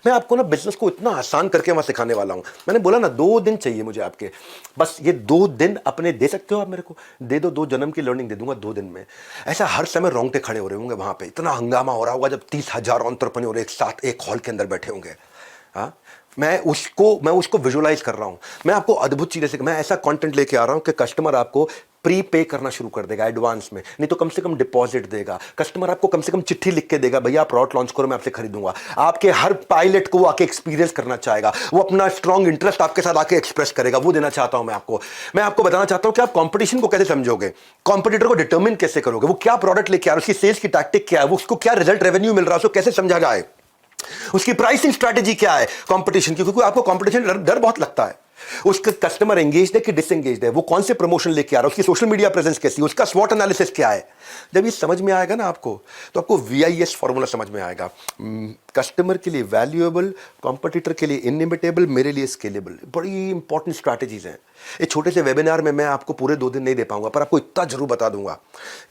मैं आपको ना बिजनेस को इतना आसान करके वहां सिखाने वाला हूं। मैंने बोला ना 2 दिन चाहिए मुझे आपके, बस ये 2 दिन अपने दे सकते हो आप मेरे को? दे दो, 2 जन्म की लर्निंग दे दूंगा 2 दिन में। ऐसा हर समय रोंगटे खड़े हो रहे होंगे वहां पे, इतना हंगामा हो रहा होगा जब 30,000 एंटरप्रेन्योर एक साथ एक हॉल के अंदर बैठे होंगे। हाँ, मैं उसको विजुअलाइज कर रहा हूं। मैं आपको अद्भुत चीजें मैं ऐसा कंटेंट लेके आ रहा हूं कि कस्टमर आपको प्री पे करना शुरू कर देगा एडवांस में, नहीं तो कम से कम डिपॉजिट देगा। कस्टमर आपको कम से कम चिट्ठी लिख के देगा, भैया आप प्रोडक्ट लॉन्च करो, मैं आपसे खरीदूंगा। आपके हर पायलट को वो आके एक्सपीरियंस करना चाहेगा, वो अपना स्ट्रॉन्ग इंटरेस्ट आपके साथ आके एक्सप्रेस करेगा। वो देना चाहता हूं मैं आपको बताना चाहता हूं कि आप कंपटीशन को कैसे समझोगे, कॉम्पिटिटर को डिटर्मिन कैसे करोगे, वो क्या प्रोडक्ट लेके आ रहा है, उसकी सेल्स की टैक्टिक क्या है, वो उसको क्या रिजल्ट रेवेन्यू मिल रहा है, उसको कैसे समझा जाए, उसकी प्राइसिंग स्ट्रैटेजी क्या है कंपटीशन की, क्योंकि आपको कंपटीशन डर बहुत लगता है। उसका कस्टमर एंगेज्ड है कि डिसएंगेज्ड है, वो कौन से प्रमोशन लेके आ रहा है, उसकी सोशल मीडिया प्रेजेंस कैसी है, उसका स्वॉट एनालिसिस क्या है। जब ये समझ में आएगा ना आपको, तो आपको VIS फॉर्मूला समझ में आएगा। कस्टमर के लिए वैल्यूएबल, कॉम्पिटिटर के लिए इनइमिटेबल, मेरे लिए स्केलेबल। बड़ी इंपॉर्टेंट स्ट्रैटेजीज हैं। एक छोटे से वेबिनार में मैं आपको पूरे 2 दिन नहीं दे पाऊंगा, पर आपको इतना जरूर बता दूंगा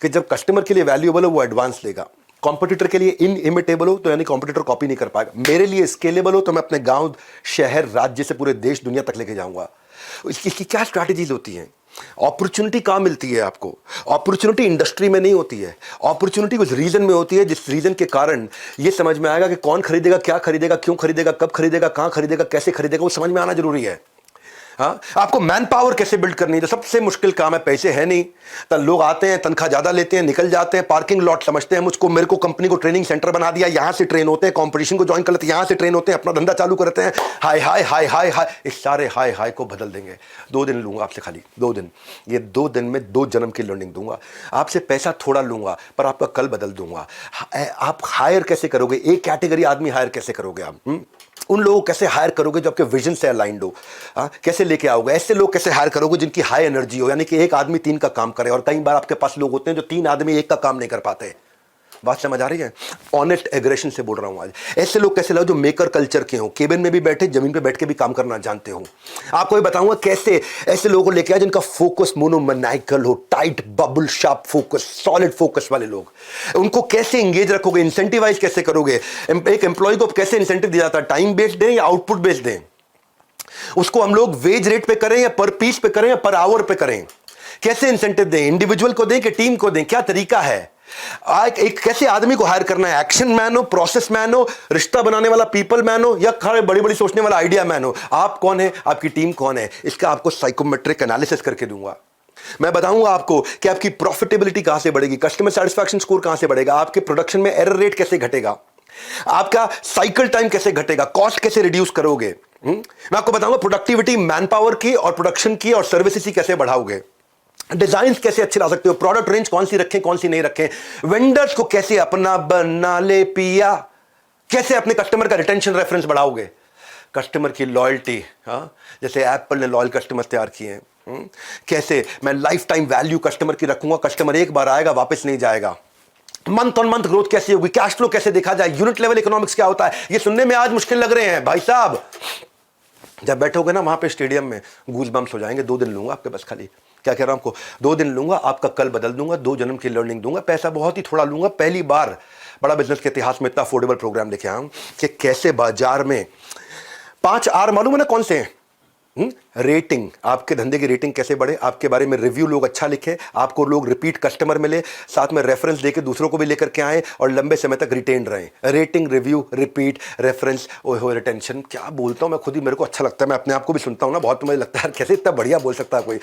कि जब कस्टमर के लिए वैल्यूएबल हो वो एडवांस लेगा, कॉम्पिटिटर के लिए इनइमिटेबल हो तो यानी कॉम्पिटिटर कॉपी नहीं कर पाएगा, मेरे लिए स्केलेबल हो तो मैं अपने गांव, शहर, राज्य से पूरे देश दुनिया तक लेके जाऊंगा। इसकी क्या स्ट्रैटेजीज होती हैं? अपॉर्चुनिटी कहां मिलती है आपको? अपॉर्चुनिटी इंडस्ट्री में नहीं होती है, अपॉर्चुनिटी उस रीजन में होती है जिस रीजन के कारण ये समझ में आएगा कि कौन खरीदेगा, क्या खरीदेगा, क्यों खरीदेगा, कब खरीदेगा, कहां खरीदेगा, कैसे खरीदेगा, वो समझ में आना जरूरी है। हाँ, आपको मैन पावर कैसे बिल्ड करनी है, तो सबसे मुश्किल काम है। पैसे है नहीं तो लोग आते हैं, तनख्वाह ज्यादा लेते हैं, निकल जाते हैं, पार्किंग लॉट समझते हैं मुझको, मेरे को कंपनी को ट्रेनिंग सेंटर बना दिया, यहां से ट्रेन होते हैं, कंपटीशन को ज्वाइन कर लेते हैं, यहां से ट्रेन होते हैं, अपना धंधा चालू करते हैं। हाय हाय हाय हाय हाय, इस सारे हाय हाय को बदल देंगे। 2 दिन लूंगा आपसे, खाली 2 दिन। ये 2 दिन में 2 जन्म की लर्निंग दूंगा आपसे। पैसा थोड़ा लूंगा पर आपका कल बदल दूंगा। आप हायर कैसे करोगे, एक कैटेगरी आदमी हायर कैसे करोगे आप? उन लोगों को कैसे हायर करोगे जो आपके विजन से अलाइंड हो? कैसे लेके आओगे? ऐसे लोग कैसे हायर करोगे जिनकी हाई एनर्जी हो, यानी कि एक आदमी 3 का काम करे। और कई बार आपके पास लोग होते हैं जो 3 आदमी 1 का काम नहीं कर पाते। बात समझ आ रही है? ऑनेस्ट एग्रेशन से बोल रहा हूं आज। ऐसे लोग कैसे लाओ जो मेकर कल्चर के हो, केबिन में भी बैठे, जमीन पे बैठ के भी काम करना जानते हो। आपको ये बताऊंगा कैसे ऐसे लोगों को लेके आए जिनका फोकस मोनोमैनिकल हो, tight bubble sharp focus, solid focus वाले लोग। उनको कैसे एंगेज रखोगे, इंसेंटिवाइज कैसे करोगे? एक एम्प्लॉय को कैसे इंसेंटिव दिया जाता है, टाइम बेस्ड दें या आउटपुट बेस्ड दें? उसको हम लोग वेज रेट पे करें या पर पीस पे करें या पर आवर पे करें? कैसे इंसेंटिव दें? इंडिविजुअल को दें कि टीम को दें? क्या तरीका है? एक कैसे आदमी को हायर करना है? एक्शन मैन हो, प्रोसेस मैन हो, रिश्ता बनाने वाला पीपल मैन हो, या खड़े बड़ी बड़ी सोचने वाला आइडिया मैन हो? आप कौन है, आपकी टीम कौन है? इसका आपको साइकोमेट्रिक एनालिसिस करके दूंगा। मैं बताऊंगा आपको कि आपकी प्रॉफिटेबिलिटी कहां से बढ़ेगी, कस्टमर सेटिस्फैक्शन स्कोर कहां से बढ़ेगा, आपके प्रोडक्शन में एरर रेट कैसे घटेगा, आपका साइकिल टाइम कैसे घटेगा, कॉस्ट कैसे रिड्यूस करोगे। मैं आपको बताऊंगा प्रोडक्टिविटी मैन पावर की और प्रोडक्शन की और सर्विसेज की कैसे बढ़ाओगे, डिजाइन कैसे अच्छे ला सकते हो, प्रोडक्ट रेंज कौन सी रखें कौन सी नहीं रखें, वेंडर्स को कैसे अपना बना ले पिया, कैसे अपने कस्टमर का रिटेंशन रेफरेंस बढ़ाओगे, कस्टमर की लॉयल्टी। हाँ, जैसे एप्पल ने लॉयल कस्टमर तैयार किए हैं, कैसे मैं लाइफ टाइम वैल्यू कस्टमर की रखूंगा, कस्टमर एक बार आएगा वापस नहीं जाएगा। मंथ ऑन मंथ ग्रोथ कैसे होगी, कैश फ्लो कैसे देखा जाए, यूनिट लेवल इकोनॉमिक्स क्या होता है। ये सुनने में आज मुश्किल लग रहे हैं भाई साहब, जब बैठोगे ना वहाँ पे स्टेडियम में, गूज बम्स हो जाएंगे। 2 दिन लूँगा आपके बस खाली, क्या कह रहा हूँ आपको, 2 दिन लूँगा, आपका कल बदल दूंगा, 2 जन्म की लर्निंग दूंगा, पैसा बहुत ही थोड़ा लूँगा। पहली बार बड़ा बिजनेस के इतिहास में इतना अफोर्डेबल प्रोग्राम लेके आया हूँ कि कैसे बाजार में 5 आर मालूम है ना कौन से हैं? रेटिंग, आपके धंधे की रेटिंग कैसे बढ़े, आपके बारे में रिव्यू लोग अच्छा लिखे, आपको लोग रिपीट कस्टमर मिले, साथ में रेफरेंस देके दूसरों को भी लेकर के आए और लंबे समय तक रिटेन रहे। रेटिंग, रिव्यू, रिपीट, रेफरेंस, ओहो रिटेंशन, क्या बोलता हूँ मैं खुद ही, मेरे को अच्छा लगता है, मैं अपने आप को भी सुनता हूँ ना बहुत, मुझे लगता है कैसे इतना बढ़िया बोल सकता है कोई।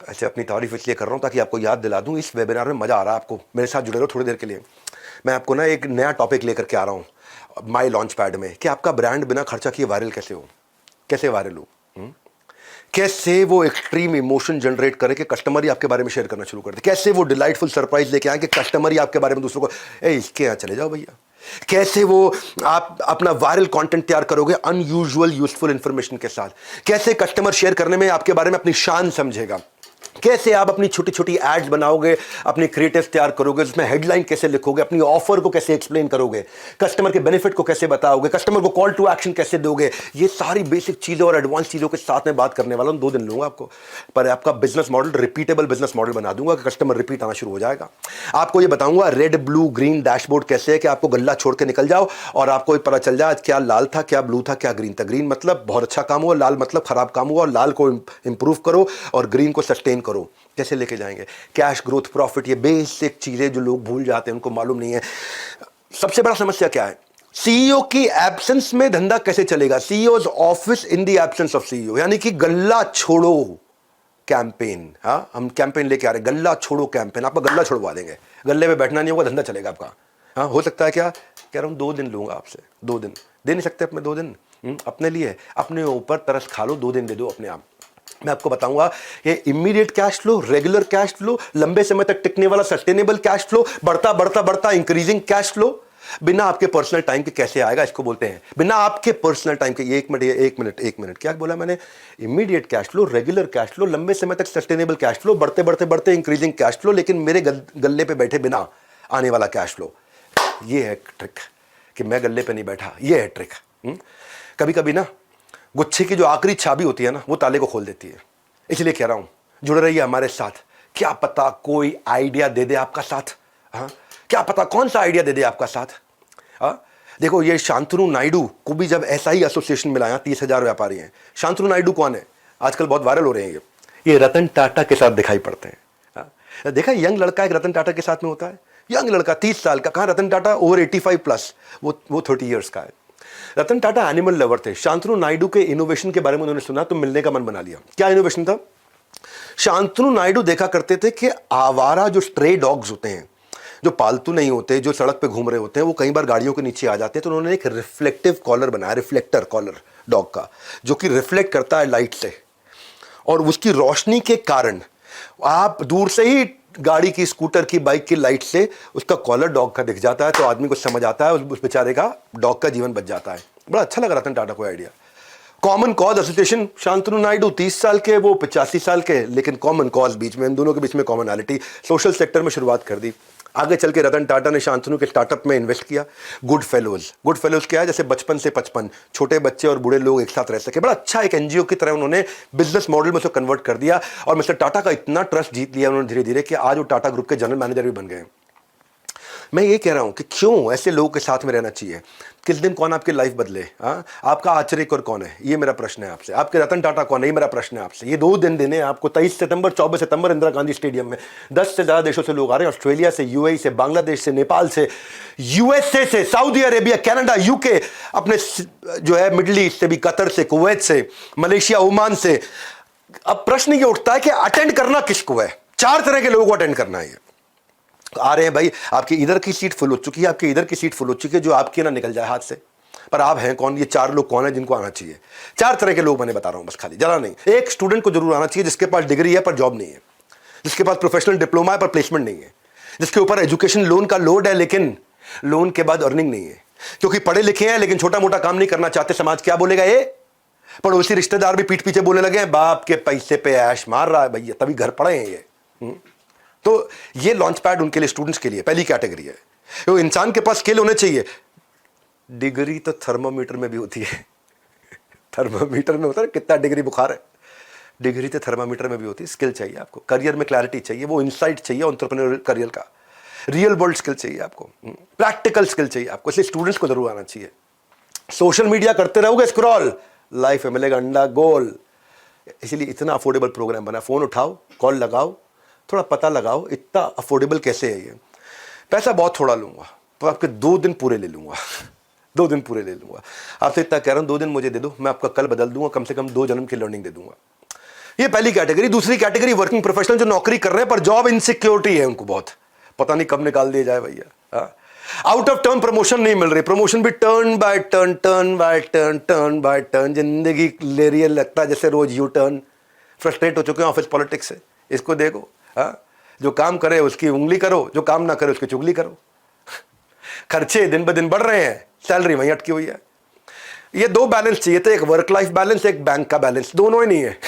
अच्छा, अपनी तारीफ इसलिए कर रहा हूँ ताकि आपको याद दिला दूँ, इस वेबिनार में मज़ा आ रहा है आपको, मेरे साथ जुड़े रहो थोड़ी देर के लिए। मैं आपको ना एक नया टॉपिक लेकर के आ रहा हूँ माई लॉन्च पैड में, कि आपका ब्रांड बिना खर्चा किए वायरल कैसे हो, कैसे वायरल हो, कैसे वो एक्सट्रीम इमोशन जनरेट करे कि कस्टमर ही आपके बारे में शेयर करना शुरू कर दे, कैसे वो डिलाइटफुल सरप्राइज लेके आए कि कस्टमर ही आपके बारे में दूसरों को, इसके यहाँ चले जाओ भैया, कैसे वो आप अपना वायरल कंटेंट तैयार करोगे अनयूजुअल यूजफुल इंफॉर्मेशन के साथ, कैसे कस्टमर शेयर करने में आपके बारे में अपनी शान समझेगा, कैसे आप अपनी छोटी छोटी एड्स बनाओगे, अपनी क्रिएटिव तैयार करोगे, उसमें हेडलाइन कैसे लिखोगे, अपनी ऑफर को कैसे एक्सप्लेन करोगे, कस्टमर के बेनिफिट को कैसे बताओगे, कस्टमर को कॉल टू एक्शन कैसे दोगे, ये सारी बेसिक चीज़ों और एडवांस चीज़ों के साथ में बात करने वाला हूँ। 2 दिन लूँगा आपको, पर आपका business model repeatable business model बना दूंगा कि कस्टमर रिपीट आना शुरू हो जाएगा। आपको ये बताऊंगा रेड ब्लू ग्रीन डैशबोर्ड कैसे है कि आपको गल्ला छोड़ के निकल जाओ और आपको पता चल जाए क्या लाल था, क्या ब्लू था, क्या ग्रीन था। ग्रीन मतलब बहुत अच्छा काम हुआ, लाल मतलब खराब काम हुआ, और लाल को इंप्रूव करो और ग्रीन को सस्टेन करो। कैसे लेके जाएंगे? कैश, ग्रोथ, प्रॉफिट, ये बेसिक चीजें जो लोग भूल जाते हैं, उनको मालूम नहीं है। सबसे बड़ा समस्या क्या है? सीईओ की एब्सेंस में धंधा कैसे चलेगा? CEOs office in the absence of CEO, यानी कि गल्ला छोड़ो कैंपेन। हाँ, हम कैंपेन लेके आ रहे हैं, गल्ला छोड़ो कैंपेन। आपका गल्ला छोड़वा देंगे, गल्ले में बैठना नहीं होगा, धंधा चलेगा आपका। हाँ, हो सकता है क्या? कह रहा हूं 2 दिन लूंगा आपसे, 2 दिन दे नहीं सकते अपने 2 दिन अपने लिए, अपने ऊपर तरस खा लो, 2 दिन दे दो अपने आप। मैं आपको बताऊंगा ये immediate cash flow, regular cash flow, लंबे समय तक टिकने वाला सस्टेनेबल कैश फ्लो, बढ़ता बढ़ता बढ़ता इंक्रीजिंग कैश फ्लो, बिना आपके पर्सनल टाइम के कैसे आएगा, इसको बोलते हैं बिना आपके पर्सनल टाइम के। ये एक मिनट क्या बोला मैंने? Immediate cash flow, regular cash flow, लंबे समय तक सस्टेनेबल कैश फ्लो, बढ़ते बढ़ते बढ़ते इंक्रीजिंग कैश फ्लो, लेकिन मेरे गल्ले पे बैठे बिना आने वाला कैश फ्लो। ये है ट्रिक कि मैं गल्ले पे नहीं बैठा, ये है ट्रिक। कभी कभी ना गुच्छे की जो आखिरी चाबी होती है ना, वो ताले को खोल देती है। इसलिए कह रहा हूं जुड़ रहिए हमारे साथ, क्या पता कोई आइडिया दे दे आपका साथ। हाँ, क्या पता कौन सा आइडिया दे दे आपका साथ। हाँ, देखो ये शांतनु नायडू को भी जब ऐसा ही एसोसिएशन मिला, 30,000 व्यापारी हैं। शांतनु नायडू कौन है? आजकल बहुत वायरल हो रहे हैं ये रतन टाटा के साथ दिखाई पड़ते हैं। हाँ, देखा यंग लड़का एक रतन टाटा के साथ में होता है, यंग लड़का 30 साल का। कहाँ रतन टाटा ओवर 85 प्लस, वो 30 ईयर्स का है। रतन टाटा एनिमल लवर थे। शांतनु नायडू के इनोवेशन के बारे में उन्होंने सुना तो मिलने का मन बना लिया। क्या इनोवेशन था? शांतनु नायडू देखा करते थे कि आवारा जो स्ट्रे डॉग्स होते हैं, जो पालतू नहीं होते, जो सड़क पे घूम रहे होते हैं, वो कई बार गाड़ियों के नीचे आ जाते हैं। तो उन्होंने एक रिफ्लेक्टिव कॉलर बनाया, रिफ्लेक्टर कॉलर डॉग का, जो कि रिफ्लेक्ट करता है लाइट से, और उसकी रोशनी के कारण आप दूर से ही गाड़ी की, स्कूटर की, बाइक की लाइट से उसका कॉलर डॉग का दिख जाता है, तो आदमी को समझ आता है उस बेचारे का डॉग का जीवन बच जाता है। बड़ा अच्छा लगा रतन टाटा को idea. Common cause association, Shantanu Naidu 30 साल के, वो 85 साल के, लेकिन कॉमन कॉज बीच में, इन दोनों के बीच में कॉमनैलिटी। सोशल सेक्टर में शुरुआत कर दी। आगे चल के रतन टाटा ने शांतनु के स्टार्टअप में इन्वेस्ट किया। गुड फेलोज क्या है? जैसे बचपन से 55 छोटे बच्चे और बूढ़े लोग एक साथ रह सके। बड़ा अच्छा एक एनजीओ की तरह उन्होंने बिजनेस मॉडल में उसको कन्वर्ट कर दिया, और मिस्टर टाटा का इतना ट्रस्ट जीत लिया उन्होंने धीरे धीरे कि आज वो टाटा ग्रुप के जनरल मैनेजर भी बन गए। मैं ये कह रहा हूं कि क्यों ऐसे लोगों के साथ में रहना चाहिए। किस दिन कौन आपकी लाइफ बदले? हाँ, आपका आचर्यकर कौन है? ये मेरा प्रश्न है आपसे। आपके रतन टाटा कौन है? ये मेरा प्रश्न है आपसे। ये 2 दिन देने आपको 23 सितंबर 24 सितंबर इंदिरा गांधी स्टेडियम में 10 से ज़्यादा देशों से लोग आ रहे हैं। ऑस्ट्रेलिया से, यूएई से, बांग्लादेश से, नेपाल से, यूएसए से, सऊदी अरेबिया, कनाडा, यूके, अपने जो है मिडिल ईस्ट से भी, कतर से, कुवैत से, मलेशिया, ओमान से। अब प्रश्न ये उठता है कि अटेंड करना किसको है? 4 तरह के लोगों को अटेंड करना है। आ रहे हैं भाई, आपकी इधर की सीट फुल हो चुकी है, आपकी इधर की सीट फुल हो चुकी है, जो आपकी ना निकल जाए हाथ से। पर आप हैं कौन? ये 4 लोग कौन है जिनको आना चाहिए? 4 तरह के लोग मैंने बता रहा हूं बस, खाली ज़्यादा नहीं। एक स्टूडेंट को जरूर आना चाहिए जिसके पास डिग्री है पर जॉब नहीं है, जिसके पास प्रोफेशनल डिप्लोमा है पर प्लेसमेंट नहीं है, जिसके ऊपर एजुकेशन लोन का लोड है लेकिन लोन के बाद अर्निंग नहीं है, क्योंकि पढ़े लिखे हैं लेकिन छोटा मोटा काम नहीं करना चाहते। समाज क्या बोलेगा? ये पड़ोसी रिश्तेदार भी पीठ पीछे बोलने लगे, बाप के पैसे पे ऐश मार रहा है भैया, तभी घर पड़े हैं ये। तो ये लॉन्च पैड उनके लिए, स्टूडेंट्स के लिए पहली कैटेगरी है। तो इंसान के पास स्किल होने चाहिए। डिग्री तो थर्मोमीटर में भी होती है। थर्मामीटर में होता है कितना डिग्री बुखार है, डिग्री तो थर्मामीटर में भी होती है। स्किल चाहिए आपको, करियर में क्लैरिटी चाहिए, वो इंसाइट चाहिए एंटरप्रेन्योरियल करियर का, रियल वर्ल्ड स्किल चाहिए आपको, प्रैक्टिकल स्किल चाहिए आपको, इसलिए स्टूडेंट्स को जरूर आना चाहिए। सोशल मीडिया करते रहोगे स्क्रॉल, लाइफ में मिलेगा अंडा गोल। इसीलिए इतना अफोर्डेबल प्रोग्राम बना, फोन उठाओ, कॉल लगाओ, थोड़ा पता लगाओ इतना अफोर्डेबल कैसे है ये। पैसा बहुत थोड़ा लूंगा तो आपके 2 दिन पूरे ले लूंगा 2 दिन पूरे ले लूंगा आपसे, इतना कह रहा हूं 2 दिन मुझे दे दो, मैं आपका कल बदल दूंगा, कम से कम 2 जन्म की लर्निंग दे दूंगा। ये पहली कैटेगरी। दूसरी कैटेगरी वर्किंग प्रोफेशनल जो नौकरी कर रहे हैं पर जॉब इनसिक्योरिटी है उनको, बहुत पता नहीं कब निकाल दिया जाए भैया। आउट ऑफ टर्न प्रमोशन नहीं मिल रही, प्रमोशन भी turn by turn, turn by turn, turn by turn, जिंदगी ले रही है, लगता है जैसे रोज यू टर्न। फ्रस्ट्रेट हो चुके हैं ऑफिस पॉलिटिक्स से। इसको देखो, जो काम करे उसकी उंगली करो, जो काम ना करे उसकी चुगली करो। खर्चे दिन ब दिन बढ़ रहे हैं, सैलरी वहीं अटकी हुई है। ये 2 बैलेंस चाहिए थे, एक वर्क लाइफ बैलेंस, एक बैंक का बैलेंस, दोनों ही नहीं है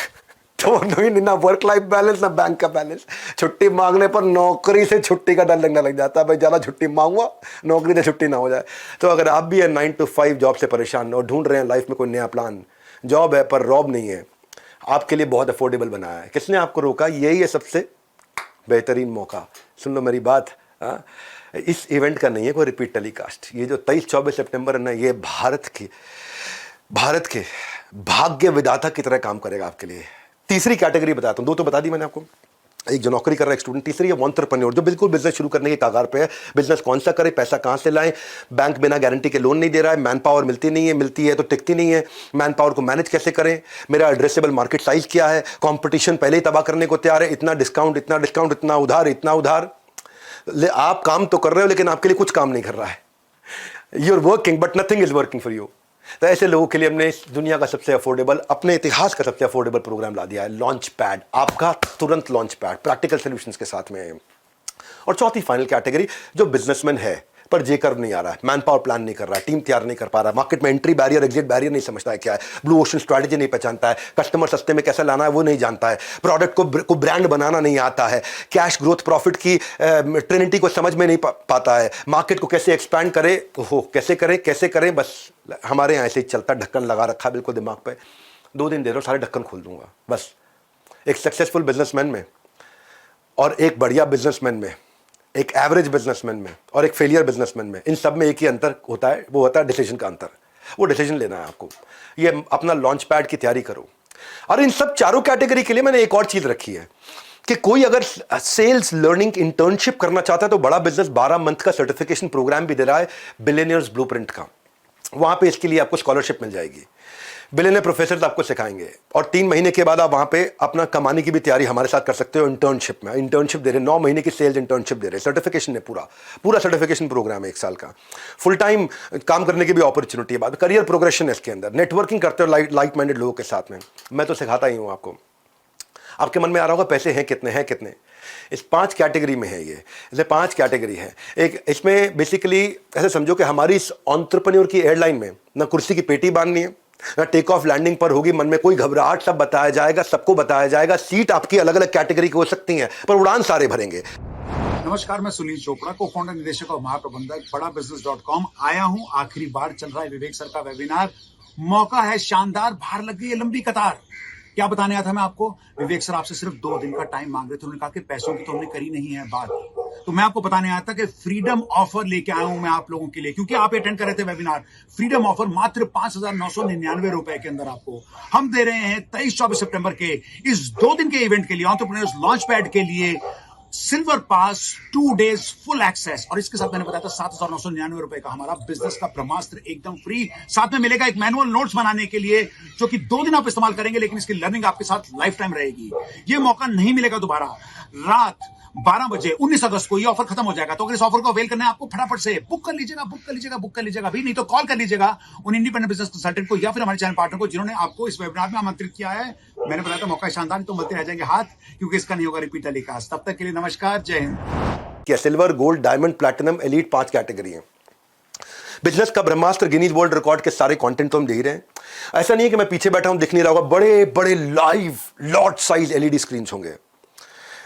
दोनों ही नहीं, ना वर्क लाइफ बैलेंस ना बैंक का बैलेंस। छुट्टी मांगने पर नौकरी से छुट्टी का डर लगने लग जाता है, भाई ज़्यादा छुट्टी मांगूंगा नौकरी से छुट्टी ना हो जाए। तो अगर आप भी 9 to 5 जॉब से परेशान और ढूंढ रहे हैं लाइफ में कोई नया प्लान, जॉब है पर रॉब नहीं है, आपके लिए बहुत अफोर्डेबल बनाया है। किसने आपको रोका? यही है सबसे बेहतरीन मौका। सुन लो मेरी बात, इस इवेंट का नहीं है कोई रिपीट टेलीकास्ट। ये जो 23-24 सितंबर है ना, ये भारत के भाग्य विधाता की तरह काम करेगा आपके लिए। तीसरी कैटेगरी बताता हूँ, 2 तो बता दी मैंने आपको, एक जो नौकरी कर रहा है स्टूडेंट, तीसरी है एंटरप्रेन्योर जो बिल्कुल बिजनेस शुरू करने के कागार पे है। बिजनेस कौन सा करे, पैसा कहाँ से लाएं, बैंक बिना गारंटी के लोन नहीं दे रहा है, मैन पावर मिलती नहीं है, मिलती है तो टिकती नहीं है, मैन पावर को मैनेज कैसे करें, मेरा एड्रेसेबल मार्केट साइज क्या है, कंपटीशन पहले ही तबाह करने को तैयार है, इतना डिस्काउंट, इतना उधार। आप काम तो कर रहे हो लेकिन आपके लिए कुछ काम नहीं कर रहा है। You are working but nothing is working for you. तो ऐसे लोगों के लिए हमने इस दुनिया का सबसे अफोर्डेबल, अपने इतिहास का सबसे अफोर्डेबल प्रोग्राम ला दिया है, लॉन्च पैड। आपका तुरंत लॉन्च पैड प्रैक्टिकल सॉल्यूशंस के साथ में। और चौथी फाइनल कैटेगरी जो बिजनेसमैन है पर जे कर्व नहीं आ रहा है, मैन पावर प्लान नहीं कर रहा है, टीम तैयार नहीं कर पा रहा है, मार्केट में एंट्री बैरियर एग्जिट बैरियर नहीं समझता है क्या है, ब्लू ओशन स्ट्रैटेजी नहीं पहचानता है, कस्टमर सस्ते में कैसे लाना है वो नहीं जानता है, प्रोडक्ट को ब्रांड बनाना नहीं आता है, कैश ग्रोथ प्रॉफिट की ट्रिनिटी को समझ में नहीं पाता है, मार्केट को कैसे एक्सपैंड करे, कैसे करें। बस हमारे यहाँ ऐसे ही चलता, ढक्कन लगा रखा बिल्कुल दिमाग पे। 2 दिन दे रहा हूँ, सारे ढक्कन खोल दूंगा। बस एक सक्सेसफुल बिजनेसमैन में और एक बढ़िया बिजनेसमैन में, एक एवरेज बिजनेसमैन में और एक फेलियर बिजनेसमैन में, इन सब में एक ही अंतर होता है, वो होता है डिसीजन का अंतर। वो डिसीजन लेना है आपको। ये अपना लॉन्च पैड की तैयारी करो। और इन सब चारों कैटेगरी के लिए मैंने एक और चीज रखी है कि कोई अगर सेल्स लर्निंग इंटर्नशिप करना चाहता है तो बड़ा बिजनेस 12 मंथ का सर्टिफिकेशन प्रोग्राम भी दे रहा है, बिलियनियर्स ब्लूप्रिंट का। वहां पे इसके लिए आपको स्कॉलरशिप मिल जाएगी, बिलियनियर प्रोफेसर्स आपको सिखाएंगे और 3 महीने के बाद आप वहां पे अपना कमाने की भी तैयारी हमारे साथ कर सकते हो। इंटर्नशिप में इंटर्नशिप दे रहे, 9 महीने की सेल्स इंटर्नशिप दे रहे, सर्टिफिकेशन है, पूरा सर्टिफिकेशन प्रोग्राम है 1 साल का। फुल टाइम काम करने की भी अपॉर्चुनिटी है, बाद करियर प्रोग्रेशन है इसके अंदर, नेटवर्किंग करते हो लाइक माइंडेड लोगों के साथ में। मैं तो सिखाता ही हूँ आपको। आपके मन में आ रहा होगा पैसे हैं कितने, इस 5 कैटेगरी में है ये। इसलिए 5 कैटेगरी है। एक इसमें बेसिकली ऐसे समझो कि हमारी इस एंटरप्रेन्योर की एयरलाइन में ना कुर्सी की पेटी बांधनी है, ना टेक ऑफ लैंडिंग पर होगी मन में कोई घबराहट, सब बताया जाएगा, सबको बताया जाएगा। सीट आपकी अलग अलग कैटेगरी की हो सकती हैं पर उड़ान सारे भरेंगे। नमस्कार, मैं सुनील चोपड़ा, को फाउंडर, निदेशक और महाप्रबंधक बड़ाबिजनेस.com। आया हूं, आखिरी बार चल रहा है विवेक सर का वेबिनार। मौका है शानदार, बाहर लग गई है लंबी कतार। क्या बताने आया था मैं आपको? विवेक सर आपसे सिर्फ 2 दिन का टाइम मांग रहे थे। उन्होंने कहा कि पैसों की तो हमने करी नहीं है बात, तो मैं आपको बताने आया था कि फ्रीडम ऑफर लेके आया हूं मैं आप लोगों के लिए, क्योंकि आप अटेंड कर रहे थे वेबिनार। फ्रीडम ऑफर मात्र 5,999 रुपए के अंदर आपको हम दे रहे हैं 23-24 सितंबर के इस 2 दिन के इवेंट के लिए, एंटरप्रेन्योर्स लॉन्च पैड के लिए सिल्वर पास 2 डेज फुल एक्सेस। और इसके साथ मैंने बताया था 7,999 रुपए का हमारा बिजनेस का ब्रह्मास्त्र एकदम फ्री। साथ में मिलेगा एक मैनुअल नोट्स बनाने के लिए जो कि 2 दिन आप इस्तेमाल करेंगे, लेकिन इसकी लर्निंग आपके साथ लाइफ टाइम रहेगी। ये मौका नहीं मिलेगा दोबारा। रात 12 बजे 19 अगस्त को ये ऑफर खत्म हो जाएगा। तो अगर इस ऑफर को अवेल करना है आपको, फटाफट से बुक कर लीजिएगा भी, नहीं तो कॉल कर लीजिएगा उन इंडिपेंडेंट बिजनेस कंसल्टेंट को या फिर हमारे चैनल पार्टनर को जिन्होंने आपको इस वेबिनार में आमंत्रित किया है। मैंने बताया था मौका शानदार, तो मिलते रह जाएंगे हाथ, क्योंकि इसका नहीं होगा रिपीट टेलीकास्ट। तब तक के लिए नमस्कार, जय हिंद। क्या silver, gold, diamond, platinum, elite 5 category है। बिजनेस का ब्रह्मास्त्र, गिनीज वर्ल्ड रिकॉर्ड के सारे कंटेंट तो हम दे ही रहे हैं। ऐसा नहीं है कि मैं पीछे बैठा हूं दिख नहीं रहा होगा, बड़े बड़े live lot size LED screen होंगे।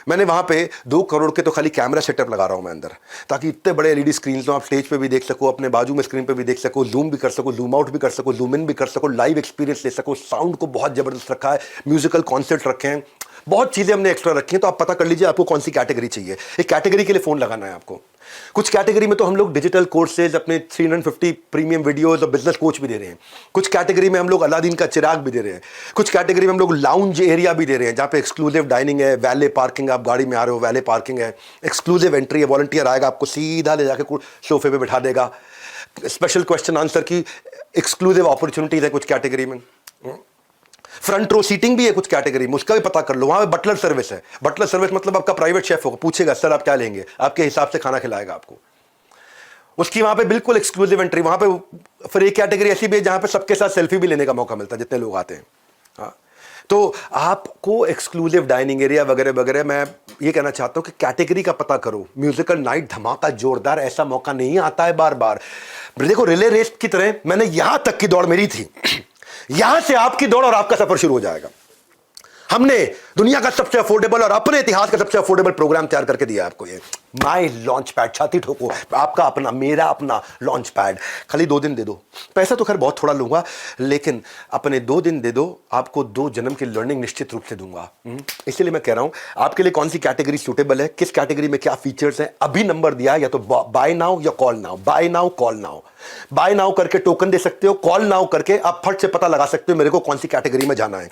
मैंने वहाँ पे 2 करोड़ के तो खाली कैमरा सेटअप लगा रहा हूँ मैं अंदर, ताकि इतने बड़े एलईडी स्क्रीन तो आप स्टेज पे भी देख सको, अपने बाजू में स्क्रीन पे भी देख सको, जूम भी कर सको, जूम आउट भी कर सको, जूम इन भी कर सको, लाइव एक्सपीरियंस ले सको। साउंड को बहुत ज़बरदस्त रखा है, म्यूजिकल कॉन्सेप्ट रखे हैं, बहुत चीज़ें हमने एक्स्ट्रा रखी हैं। तो आप पता कर लीजिए आपको कौन सी कैटेगरी चाहिए। एक कैटेगरी के लिए फ़ोन लगाना है आपको। कुछ कैटेगरी में तो हम लोग डिजिटल कोर्सेज, अपने 350 प्रीमियम वीडियोस और बिजनेस कोच भी दे रहे हैं। कुछ कैटेगरी में हम लोग अलादीन का चिराग भी दे रहे हैं। कुछ कैटेगरी में हम लोग लाउंज एरिया भी दे रहे हैं, जहाँ पे एक्सक्लूसिव डाइनिंग है, वैले पार्किंग, आप गाड़ी में आ रहे हो वैले पार्किंग है, एक्सक्लूसिव एंट्री है, वॉलंटियर आएगा आपको सीधा ले जाके सोफे पे बिठा देगा, स्पेशल क्वेश्चन आंसर की एक्सक्लूसिव अपॉर्चुनिटीज है कुछ कैटेगरी में, फ्रंट रो सीटिंग भी है कुछ कैटेगरी में, उसका भी पता कर लो। वहां पे बटलर सर्विस है। बटलर सर्विस मतलब आपका प्राइवेट शेफ होगा, पूछेगा सर आप क्या लेंगे, आपके हिसाब से खाना खिलाएगा आपको। उसकी वहां पे बिल्कुल एक्सक्लूसिव एंट्री। वहां पे फिर एक कैटेगरी ऐसी भी है जहां पे सबके साथ सेल्फी भी लेने का मौका मिलता है जितने लोग आते हैं। हाँ, तो आपको एक्सक्लूसिव डाइनिंग एरिया वगैरह वगैरह। मैं ये कहना चाहता हूं कि कैटेगरी का पता करो। म्यूजिकल नाइट धमाका जोरदार, ऐसा मौका नहीं आता है बार बार। देखो रिले रेस की तरह मैंने यहां तक की दौड़ मेरी थी, यहां से आपकी दौड़ और आपका सफर शुरू हो जाएगा। हमने दुनिया का सबसे अफोर्डेबल और अपने इतिहास का सबसे अफोर्डेबल प्रोग्राम तैयार करके दिया आपको। ये माई लॉन्च पैड, छाती ठोको, आपका अपना, मेरा अपना लॉन्च पैड। खाली 2 दिन दे दो, पैसा तो खैर बहुत थोड़ा लूंगा, लेकिन अपने 2 दिन दे दो, आपको 2 जन्म की लर्निंग निश्चित रूप से दूंगा। इसलिए मैं कह रहा हूं आपके लिए कौन सी कैटेगरी सूटेबल है, किस कैटेगरी में क्या फीचर्स हैं, अभी नंबर दिया, या तो बाय नाउ या call now. Buy now, call now. Buy now करके टोकन दे सकते हो, कॉल नाउ करके आप फट से पता लगा सकते हो मेरे को कौन सी कैटेगरी में जाना है।